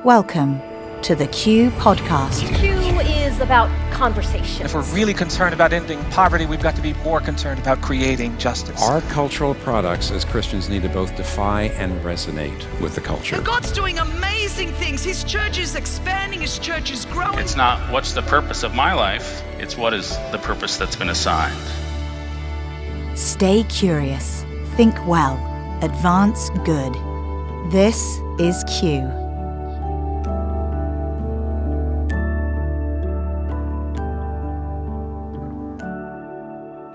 Welcome to the Q Podcast. Q is about conversation. If we're really concerned about ending poverty, we've got to be more concerned about creating justice. Our cultural products as Christians need to both defy and resonate with the culture. And God's doing amazing things. His church is expanding, his church is growing. It's not what's the purpose of my life, it's what is the purpose that's been assigned. Stay curious, think well, advance good. This is Q.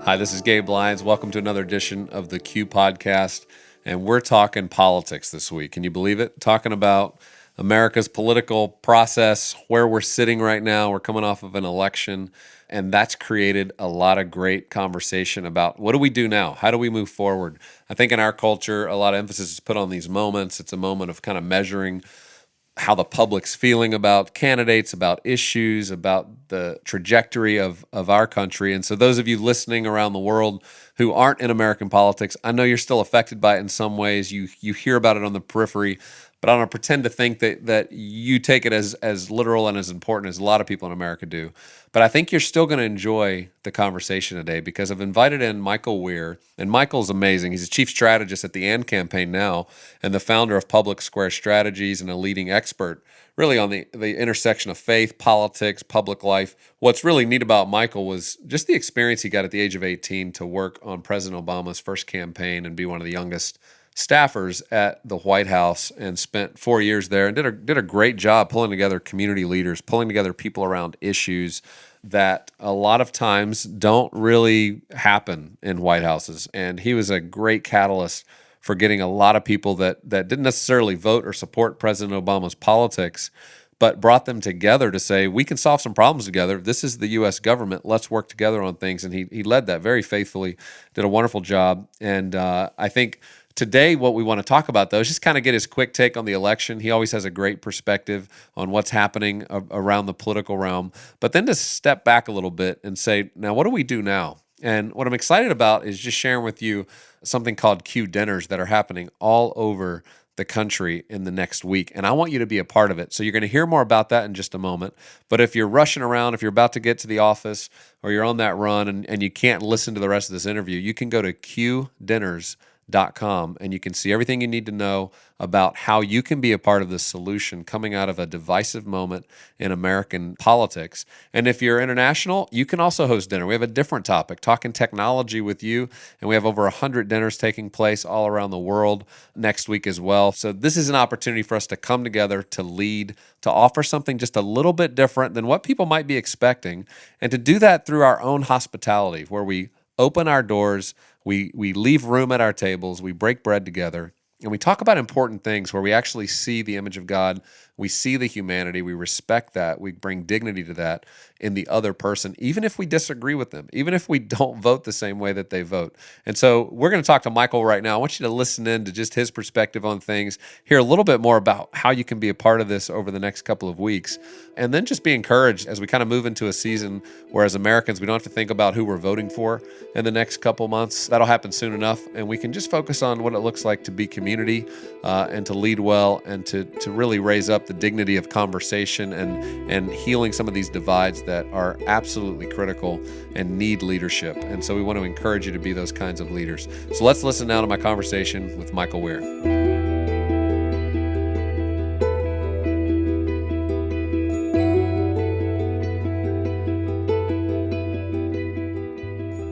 Hi, this is Gabe Lyons. Welcome to another edition of the Q Podcast. And we're talking politics this week. Can you believe it? Talking about America's political process, where we're sitting right now. We're coming off of an election, and that's created a lot of great conversation about what do we do now? How do we move forward? I think in our culture, a lot of emphasis is put on these moments. It's a moment of kind of measuring how the public's feeling about candidates, about issues, about the trajectory of our country. And so those of you listening around the world who aren't in American politics, I know you're still affected by it in some ways. You hear about it on the periphery, but I don't pretend to think that you take it as literal and as important as a lot of people in America do. But I think you're still going to enjoy the conversation today because I've invited in Michael Weir. And Michael's amazing. He's a chief strategist at the AND campaign now and the founder of Public Square Strategies and a leading expert really on the intersection of faith, politics, public life. What's really neat about Michael was just the experience he got at the age of 18 to work on President Obama's first campaign and be one of the youngest staffers at the White House, and spent 4 years there and did a great job pulling together community leaders, pulling together people around issues that a lot of times don't really happen in White Houses. And he was a great catalyst for getting a lot of people that didn't necessarily vote or support President Obama's politics, but brought them together to say, we can solve some problems together. This is the U.S. government. Let's work together on things. And he led that very faithfully, did a wonderful job. And I think today, what we want to talk about, though, is just kind of get his quick take on the election. He always has a great perspective on what's happening around the political realm, but then to step back a little bit and say, now, what do we do now? And what I'm excited about is just sharing with you something called Q dinners that are happening all over the country in the next week. And I want you to be a part of it. So you're going to hear more about that in just a moment. But if you're rushing around, if you're about to get to the office or you're on that run and you can't listen to the rest of this interview, you can go to qdinners.com and you can see everything you need to know about how you can be a part of the solution coming out of a divisive moment in American politics. And if you're international, you can also host dinner. We have a different topic, talking technology with you, and we have over 100 dinners taking place all around the world next week as well. So this is an opportunity for us to come together, to lead, to offer something just a little bit different than what people might be expecting, and to do that through our own hospitality, where we open our doors, we leave room at our tables, we break bread together, and we talk about important things where we actually see the image of God, we see the humanity, we respect that, we bring dignity to that in the other person, even if we disagree with them, even if we don't vote the same way that they vote. And so we're going to talk to Michael right now. I want you to listen in to just his perspective on things, hear a little bit more about how you can be a part of this over the next couple of weeks, and then just be encouraged as we kind of move into a season where as Americans, we don't have to think about who we're voting for in the next couple months. That'll happen soon enough, and we can just focus on what it looks like to be community and to lead well and to really raise up the dignity of conversation and healing some of these divides that are absolutely critical and need leadership. And so we want to encourage you to be those kinds of leaders. So let's listen now to my conversation with Michael Weir.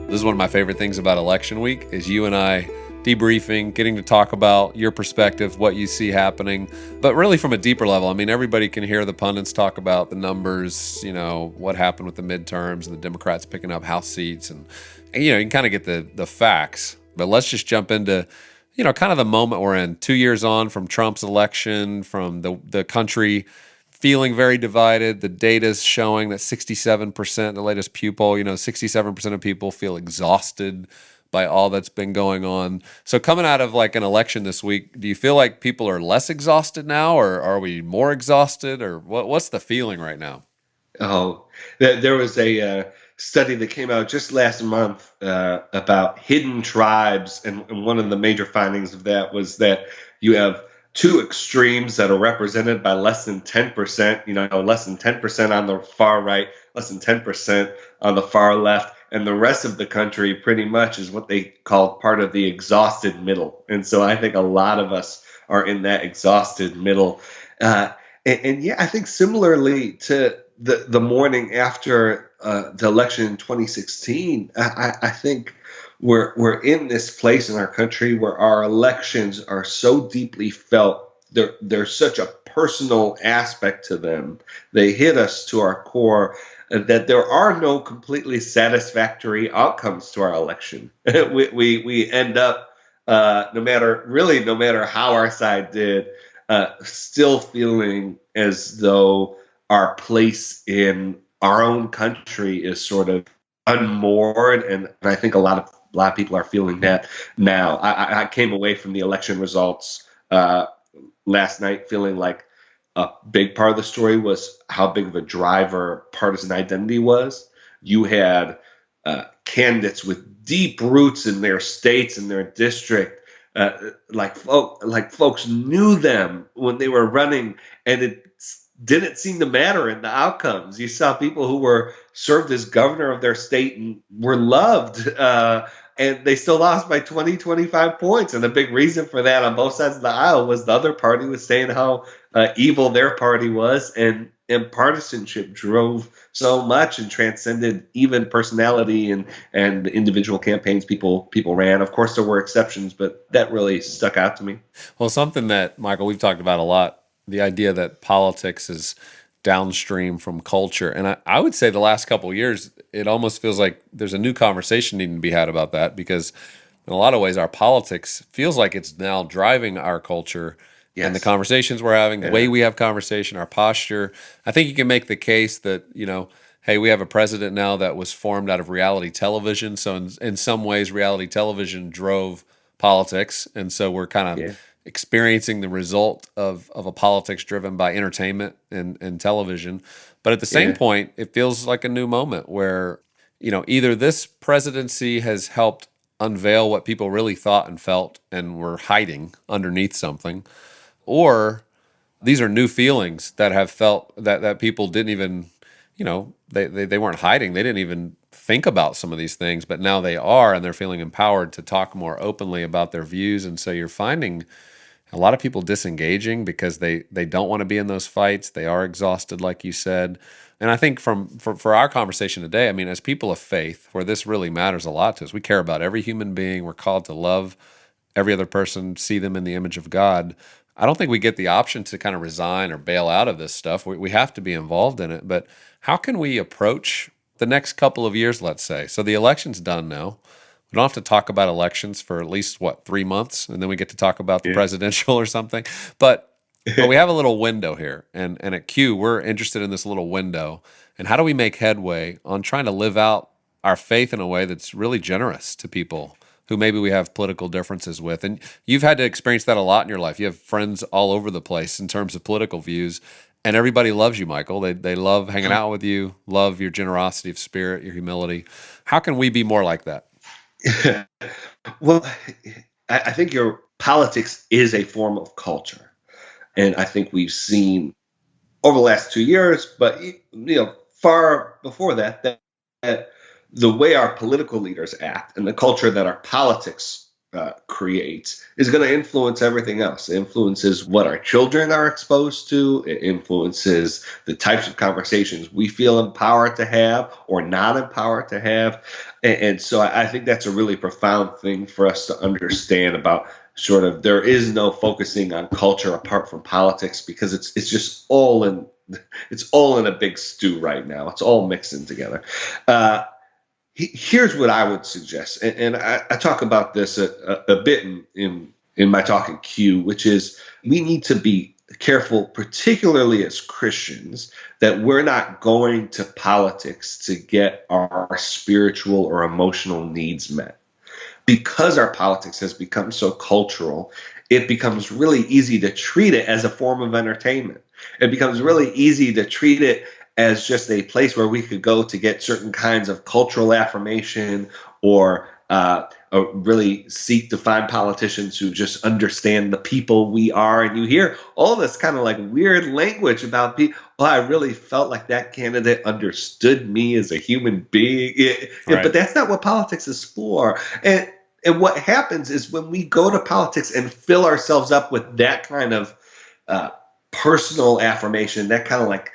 This is one of my favorite things about election week is you and I debriefing, getting to talk about your perspective, what you see happening, but really from a deeper level. I mean, everybody can hear the pundits talk about the numbers, what happened with the midterms and the Democrats picking up House seats, and you can kind of get the facts. But let's just jump into, kind of the moment we're in. 2 years on from Trump's election, from the country feeling very divided. The data's showing that 67%, the latest Pew poll, 67% of people feel exhausted by all that's been going on. So coming out of like an election this week, do you feel like people are less exhausted now, or are we more exhausted, or what's the feeling right now? Oh, there was a study that came out just last month about hidden tribes, and one of the major findings of that was that you have two extremes that are represented by less than 10%, less than 10% on the far right, less than 10% on the far left. And the rest of the country pretty much is what they call part of the exhausted middle. And so I think a lot of us are in that exhausted middle. And yeah, I think similarly to the morning after the election in 2016, I think we're in this place in our country where our elections are so deeply felt. There's such a personal aspect to them. They hit us to our core, that there are no completely satisfactory outcomes to our election. we end up, no matter how our side did, still feeling as though our place in our own country is sort of unmoored, and I think a lot of people are feeling that now. I came away from the election results last night feeling like a big part of the story was how big of a driver partisan identity was. You had candidates with deep roots in their states and their district, like folks knew them when they were running, and it didn't seem to matter in the outcomes. You saw people who were served as governor of their state and were loved, and they still lost by 20, 25 points. And the big reason for that on both sides of the aisle was the other party was saying how evil their party was, and partisanship drove so much and transcended even personality and individual campaigns people ran. Of course, there were exceptions, but that really stuck out to me. Well, something that, Michael, we've talked about a lot, the idea that politics is downstream from culture. And I would say the last couple of years, it almost feels like there's a new conversation needing to be had about that, because in a lot of ways, our politics feels like it's now driving our culture. Yes. And the conversations we're having, the way we have conversation, our posture. I think you can make the case that, hey, we have a president now that was formed out of reality television. So in some ways, reality television drove politics. And so we're kind of experiencing the result of a politics driven by entertainment and television. But at the same point, it feels like a new moment where, either this presidency has helped unveil what people really thought and felt and were hiding underneath something, or these are new feelings that have felt that people didn't even, they weren't hiding. They didn't even think about some of these things, but now they are, and they're feeling empowered to talk more openly about their views. And so you're finding a lot of people disengaging because they don't want to be in those fights. They are exhausted, like you said. And I think for our conversation today, I mean, as people of faith, where this really matters a lot to us, we care about every human being. We're called to love every other person, see them in the image of God. I don't think we get the option to kind of resign or bail out of this stuff. We have to be involved in it. But how can we approach the next couple of years, let's say? So the election's done now. We don't have to talk about elections for at least, 3 months, and then we get to talk about the presidential or something. But we have a little window here, and at Q, we're interested in this little window. And how do we make headway on trying to live out our faith in a way that's really generous to people who maybe we have political differences with? And you've had to experience that a lot in your life. You have friends all over the place in terms of political views, and everybody loves you, Michael. They love hanging out with you, love your generosity of spirit, your humility. How can we be more like that? Well, I think your politics is a form of culture. And I think we've seen over the last 2 years, but far before that the way our political leaders act and the culture that our politics creates is going to influence everything else. It influences what our children are exposed to. It influences the types of conversations we feel empowered to have or not empowered to have. And so I think that's a really profound thing for us to understand about sort of there is no focusing on culture apart from politics, because it's just all in a big stew right now. It's all mixing together. Here's what I would suggest, and I talk about this a bit in my talk in Q, which is we need to be careful, particularly as Christians, that we're not going to politics to get our spiritual or emotional needs met. Because our politics has become so cultural, it becomes really easy to treat it as a form of entertainment. It becomes really easy to treat it as just a place where we could go to get certain kinds of cultural affirmation or really seek to find politicians who just understand the people we are. And you hear all this kind of like weird language about people. Well, I really felt like that candidate understood me as a human being. Right. But that's not what politics is for. And what happens is when we go to politics and fill ourselves up with that kind of personal affirmation, that kind of like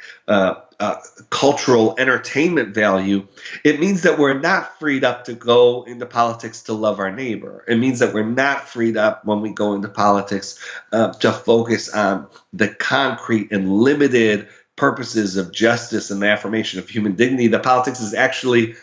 cultural entertainment value, it means that we're not freed up to go into politics to love our neighbor. It means that we're not freed up when we go into politics to focus on the concrete and limited purposes of justice and the affirmation of human dignity that politics is actually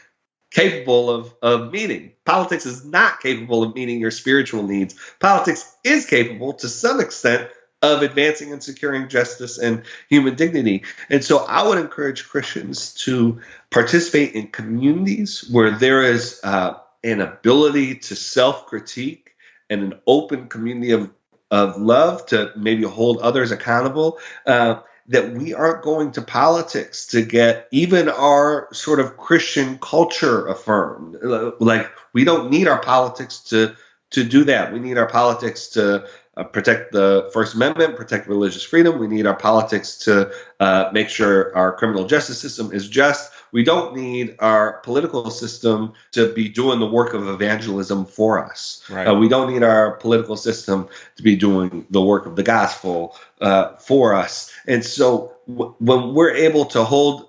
capable of meeting. Politics is not capable of meeting your spiritual needs. Politics is capable, to some extent, of advancing and securing justice and human dignity. And so I would encourage Christians to participate in communities where there is an ability to self-critique and an open community of love to maybe hold others accountable. That we aren't going to politics to get even our sort of Christian culture affirmed. Like, we don't need our politics to do that. We need our politics to protect the First Amendment, protect religious freedom. We need our politics to make sure our criminal justice system is just. We don't need our political system to be doing the work of evangelism for us. Right. We don't need our political system to be doing the work of the gospel for us. And so when we're able to hold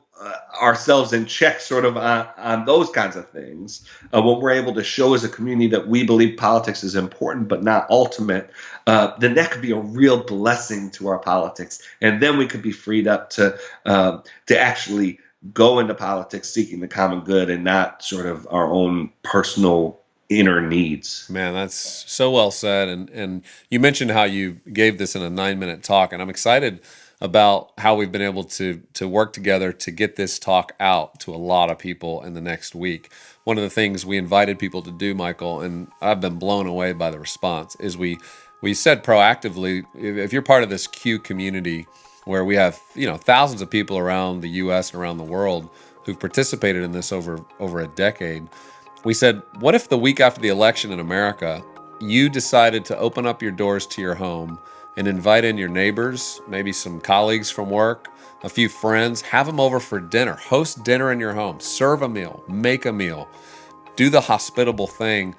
ourselves in check sort of on those kinds of things, when we're able to show as a community that we believe politics is important but not ultimate, then that could be a real blessing to our politics. And then we could be freed up to actually go into politics seeking the common good and not sort of our own personal inner needs. Man, that's so well said. And you mentioned how you gave this in a 9-minute talk, and I'm excited about how we've been able to work together to get this talk out to a lot of people in the next week. One of the things we invited people to do, Michael, and I've been blown away by the response, is we said proactively, if you're part of this Q community where we have thousands of people around the U.S. and around the world who've participated in this over a decade, we said, what if the week after the election in America, you decided to open up your doors to your home and invite in your neighbors, maybe some colleagues from work, a few friends, have them over for dinner, host dinner in your home, serve a meal, make a meal, do the hospitable thing,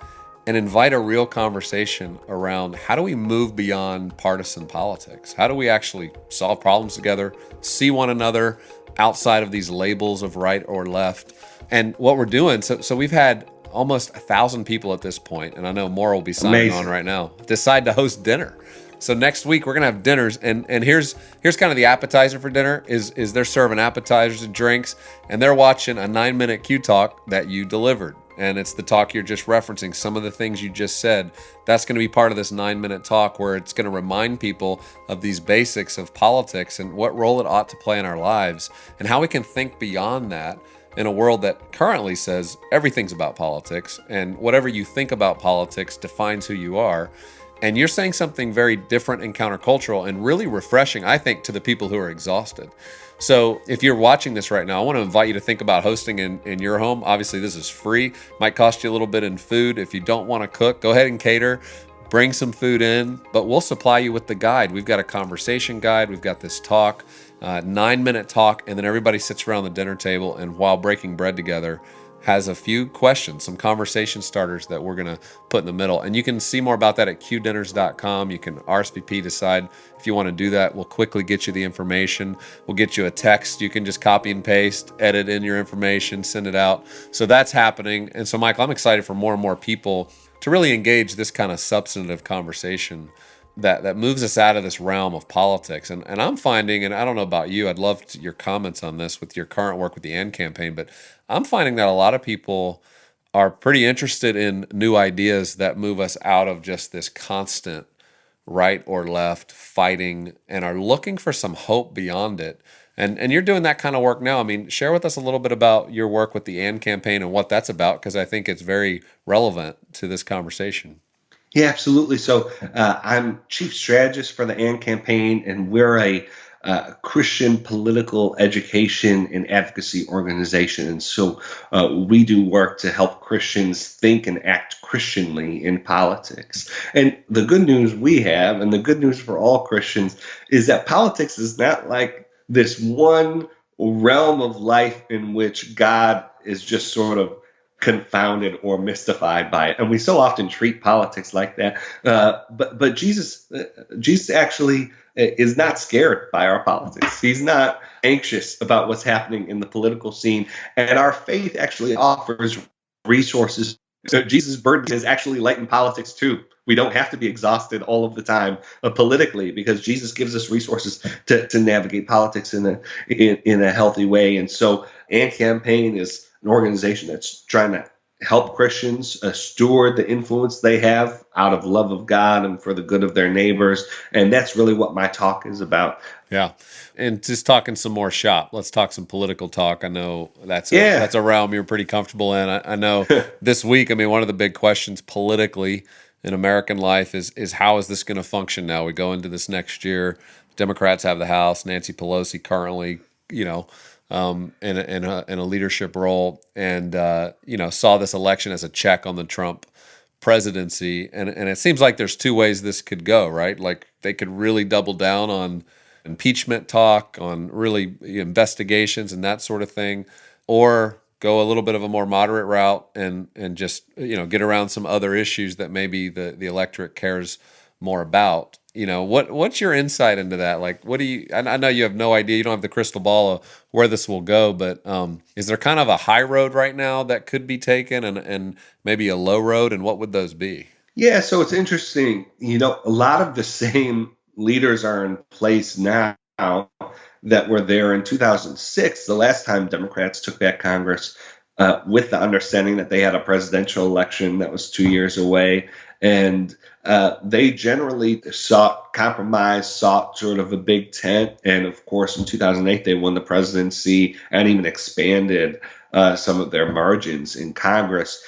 and invite a real conversation around how do we move beyond partisan politics? How do we actually solve problems together, see one another outside of these labels of right or left? And what we're doing, so we've had almost 1,000 people at this point, and I know more will be signing on right now, decide to host dinner. So next week we're gonna have dinners, and here's kind of the appetizer for dinner is they're serving appetizers and drinks, and they're watching a 9-minute Q talk that you delivered. And it's the talk you're just referencing, some of the things you just said. That's going to be part of this 9-minute talk where it's going to remind people of these basics of politics and what role it ought to play in our lives and how we can think beyond that in a world that currently says everything's about politics and whatever you think about politics defines who you are. And you're saying something very different and countercultural and really refreshing, I think, to the people who are exhausted. So if you're watching this right now, I want to invite you to think about hosting in your home. Obviously, this is free. Might cost you a little bit in food. If you don't want to cook, go ahead and cater. Bring some food in, but we'll supply you with the guide. We've got a conversation guide. We've got this talk, 9-minute talk, and then everybody sits around the dinner table and while breaking bread together, has a few questions, some conversation starters that we're going to put in the middle. And you can see more about that at qdinners.com. You can RSVP, decide if you want to do that. We'll quickly get you the information. We'll get you a text. You can just copy and paste, edit in your information, send it out. So that's happening. And so, Michael, I'm excited for more and more people to really engage this kind of substantive conversation that moves us out of this realm of politics. And I'm finding, and I don't know about you, I'd love your comments on this with your current work with the AND campaign, but I'm finding that a lot of people are pretty interested in new ideas that move us out of just this constant right or left fighting and are looking for some hope beyond it. And you're doing that kind of work now. I mean, share with us a little bit about your work with the AND campaign and what that's about, because I think it's very relevant to this conversation. Yeah, absolutely. So I'm chief strategist for the AND campaign, and we're a Christian political education and advocacy organization. And so we do work to help Christians think and act Christianly in politics. And the good news we have, and the good news for all Christians, is that politics is not like this one realm of life in which God is just sort of confounded or mystified by it. And we so often treat politics like that. But Jesus actually is not scared by our politics. He's not anxious about what's happening in the political scene. And our faith actually offers resources. Jesus' burden is actually light in politics too. We don't have to be exhausted all of the time politically, because Jesus gives us resources to navigate politics in a healthy way. And so AND Campaign is an organization that's trying to help Christians steward the influence they have out of love of God and for the good of their neighbors. And that's really what my talk is about. Yeah. And just talking some more shop. Let's talk some political talk. I know that's a realm you're pretty comfortable in. I know this week, I mean, one of the big questions politically in American life is how is this going to function now? We go into this next year. Democrats have the House. Nancy Pelosi currently, in a leadership role, and saw this election as a check on the Trump presidency. And it seems like there's two ways this could go, right? Like they could really double down on impeachment talk, on really investigations and that sort of thing, or go a little bit of a more moderate route and just get around some other issues that maybe the electorate cares more about. What's your insight into that? Like, what do you? I know you have no idea. You don't have the crystal ball of where this will go, but is there kind of a high road right now that could be taken, and maybe a low road, and what would those be? Yeah, so it's interesting. A lot of the same leaders are in place now that were there in 2006, the last time Democrats took back Congress, with the understanding that they had a presidential election that was 2 years away. And they generally sought compromise, sought sort of a big tent. And of course, in 2008, they won the presidency and even expanded some of their margins in Congress.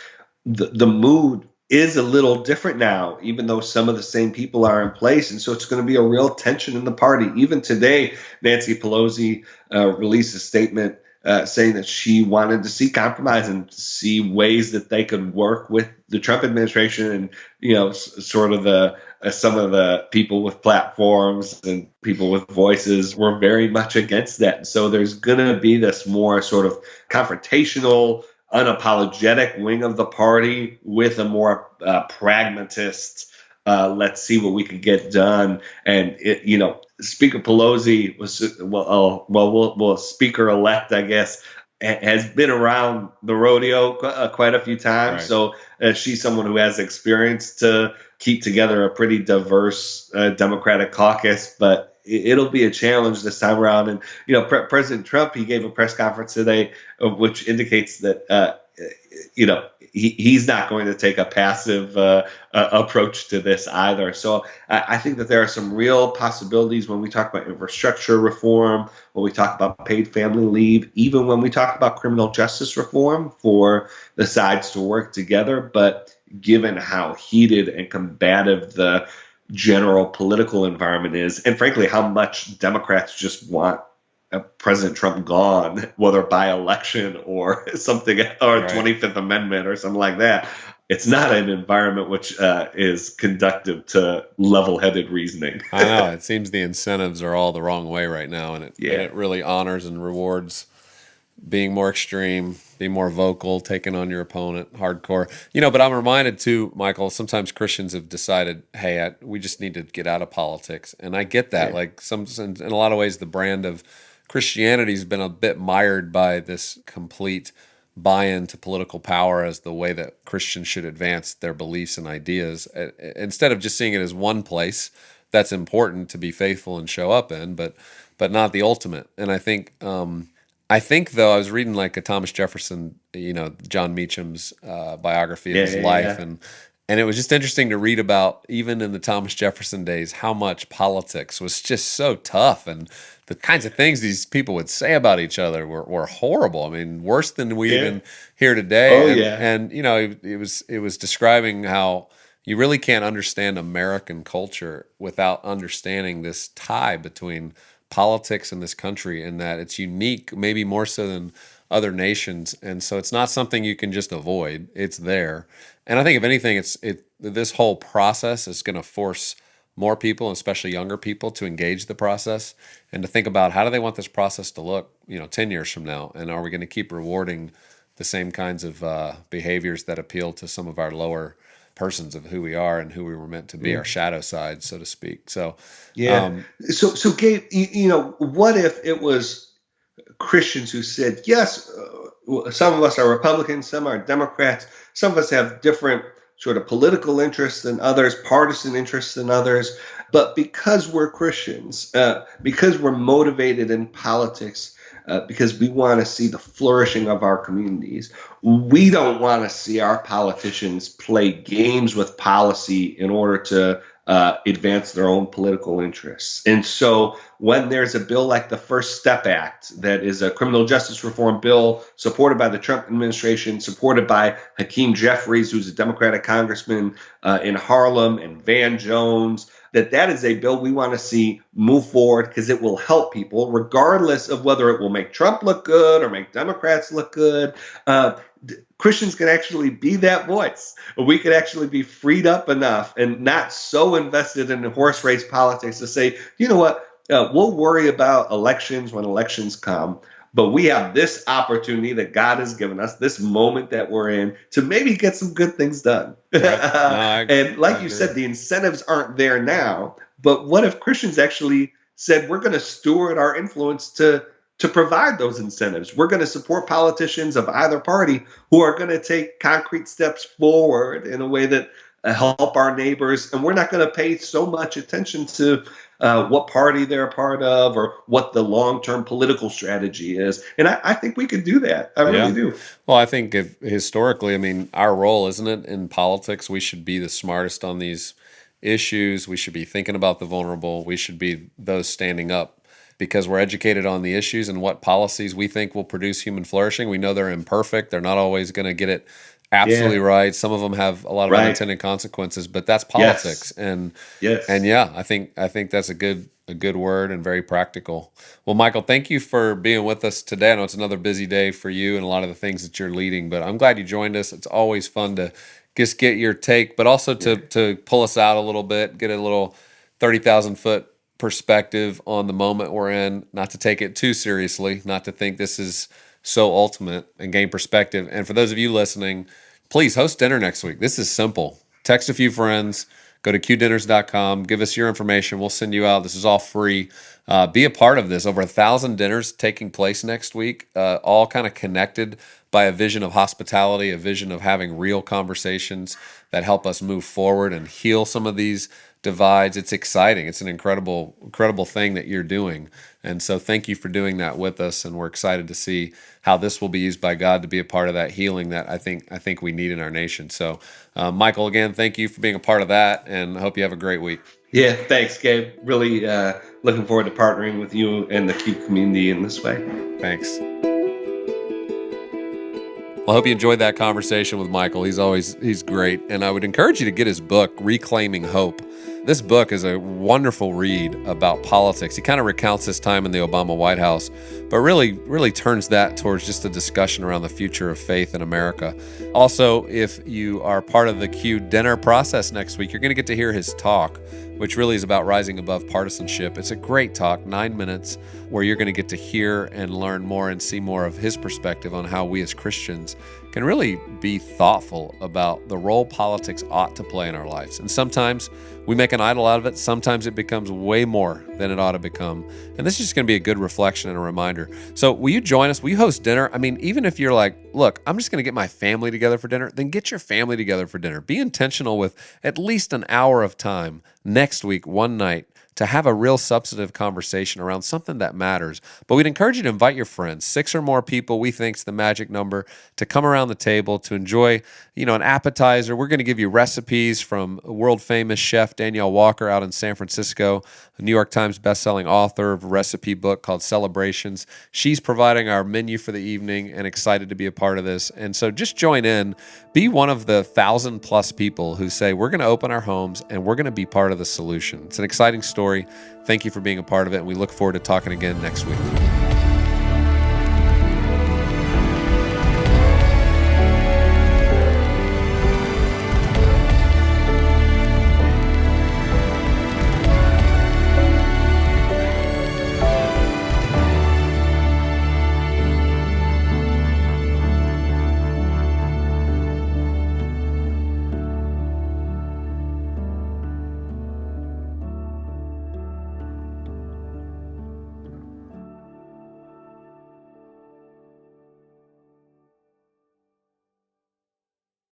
The mood is a little different now, even though some of the same people are in place. And so it's going to be a real tension in the party. Even today, Nancy Pelosi released a statement saying that she wanted to see compromise and see ways that they could work with the Trump administration. And, sort of some of the people with platforms and people with voices were very much against that. And so there's going to be this more sort of confrontational, unapologetic wing of the party with a more pragmatist, let's see what we could get done. And Speaker Pelosi was Speaker-elect, I guess, has been around the rodeo quite a few times. Right. So she's someone who has experience to keep together a pretty diverse Democratic caucus, but it'll be a challenge this time around. And, President Trump, he gave a press conference today, which indicates that, he's not going to take a passive approach to this either. So I think that there are some real possibilities when we talk about infrastructure reform, when we talk about paid family leave, even when we talk about criminal justice reform, for the sides to work together. But given how heated and combative the general political environment is, and frankly, how much Democrats just want President Trump gone, whether by election or something, or right. 25th Amendment or something like that, it's not an environment which is conducive to level-headed reasoning. I know. It seems the incentives are all the wrong way right now, and it really honors and rewards being more extreme, being more vocal, taking on your opponent, hardcore. But I'm reminded too, Michael, sometimes Christians have decided, hey, we just need to get out of politics. And I get that. Yeah. Like in a lot of ways, the brand of Christianity has been a bit mired by this complete buy-in to political power as the way that Christians should advance their beliefs and ideas, instead of just seeing it as one place that's important to be faithful and show up in, but not the ultimate. And I think though, I was reading like a Thomas Jefferson, John Meacham's biography of his life, and it was just interesting to read about, even in the Thomas Jefferson days, how much politics was just so tough, and the kinds of things these people would say about each other were horrible. I mean, worse than we even hear today. And it was describing how you really can't understand American culture without understanding this tie between politics in this country, in that it's unique, maybe more so than other nations. And so it's not something you can just avoid. It's there. And I think if anything, this whole process is going to force more people, especially younger people, to engage the process and to think about how do they want this process to look, 10 years from now? And are we going to keep rewarding the same kinds of behaviors that appeal to some of our lower persons of who we are and who we were meant to be, our shadow side, so to speak. So, So Gabe, what if it was Christians who said, yes, some of us are Republicans, some are Democrats, some of us have different sort of political interests than others, partisan interests than others, but because we're Christians, because we're motivated in politics, because we want to see the flourishing of our communities, we don't want to see our politicians play games with policy in order to advance their own political interests. And so when there's a bill like the First Step Act, that is a criminal justice reform bill supported by the Trump administration, supported by Hakeem Jeffries, who's a Democratic congressman in Harlem, and Van Jones, that is a bill we want to see move forward because it will help people, regardless of whether it will make Trump look good or make Democrats look good. Christians can actually be that voice. We could actually be freed up enough and not so invested in horse race politics to say, you know what, we'll worry about elections when elections come, but we have this opportunity that God has given us, this moment that we're in, to maybe get some good things done. Right. No, and like you said, the incentives aren't there now, but what if Christians actually said, we're going to steward our influence to provide those incentives. We're going to support politicians of either party who are going to take concrete steps forward in a way that help our neighbors. And we're not going to pay so much attention to what party they're a part of or what the long-term political strategy is. And I think we could do that. I really do. Well, I think historically, our role, isn't it, in politics, we should be the smartest on these issues. We should be thinking about the vulnerable. We should be those standing up, because we're educated on the issues and what policies we think will produce human flourishing. We know they're imperfect. They're not always going to get it absolutely right. Some of them have a lot of unintended consequences, but that's politics. And I think that's a good word and very practical. Well, Michael, thank you for being with us today. I know it's another busy day for you and a lot of the things that you're leading, but I'm glad you joined us. It's always fun to just get your take, but also to pull us out a little bit, get a little 30,000 foot perspective on the moment we're in, not to take it too seriously, not to think this is so ultimate, and gain perspective. And for those of you listening, please host dinner next week. This is simple. Text a few friends, go to qdinners.com, give us your information. We'll send you out. This is all free. Be a part of this. Over 1,000 dinners taking place next week, all kind of connected by a vision of hospitality, a vision of having real conversations that help us move forward and heal some of these divides. It's exciting. It's an incredible thing that you're doing. And so thank you for doing that with us. And we're excited to see how this will be used by God to be a part of that healing that I think we need in our nation. So Michael, again, thank you for being a part of that, and I hope you have a great week. Yeah, thanks, Gabe. Really looking forward to partnering with you and the Q community in this way. Thanks. Well, I hope you enjoyed that conversation with Michael. He's great. And I would encourage you to get his book, Reclaiming Hope. This book is a wonderful read about politics. He kind of recounts his time in the Obama White House, but really turns that towards just a discussion around the future of faith in America. Also, if you are part of the Q dinner process next week, you're going to get to hear his talk, which really is about rising above partisanship. It's a great talk, 9 minutes, where you're going to get to hear and learn more and see more of his perspective on how we as Christians can really be thoughtful about the role politics ought to play in our lives. And sometimes we make an idol out of it. Sometimes it becomes way more than it ought to become. And this is just going to be a good reflection and a reminder. So will you join us? Will you host dinner? Even if you're like, look, I'm just going to get my family together for dinner, then get your family together for dinner. Be intentional with at least an hour of time next week, one night, to have a real substantive conversation around something that matters. But we'd encourage you to invite your friends, 6 or more people, we think is the magic number, to come around the table to enjoy, an appetizer. We're going to give you recipes from world famous chef Danielle Walker out in San Francisco, a New York Times bestselling author of a recipe book called Celebrations. She's providing our menu for the evening and excited to be a part of this. And so just join in. Be one of the 1,000+ people who say, we're going to open our homes and we're going to be part of the solution. It's an exciting story. story. Thank you for being a part of it. And we look forward to talking again next week.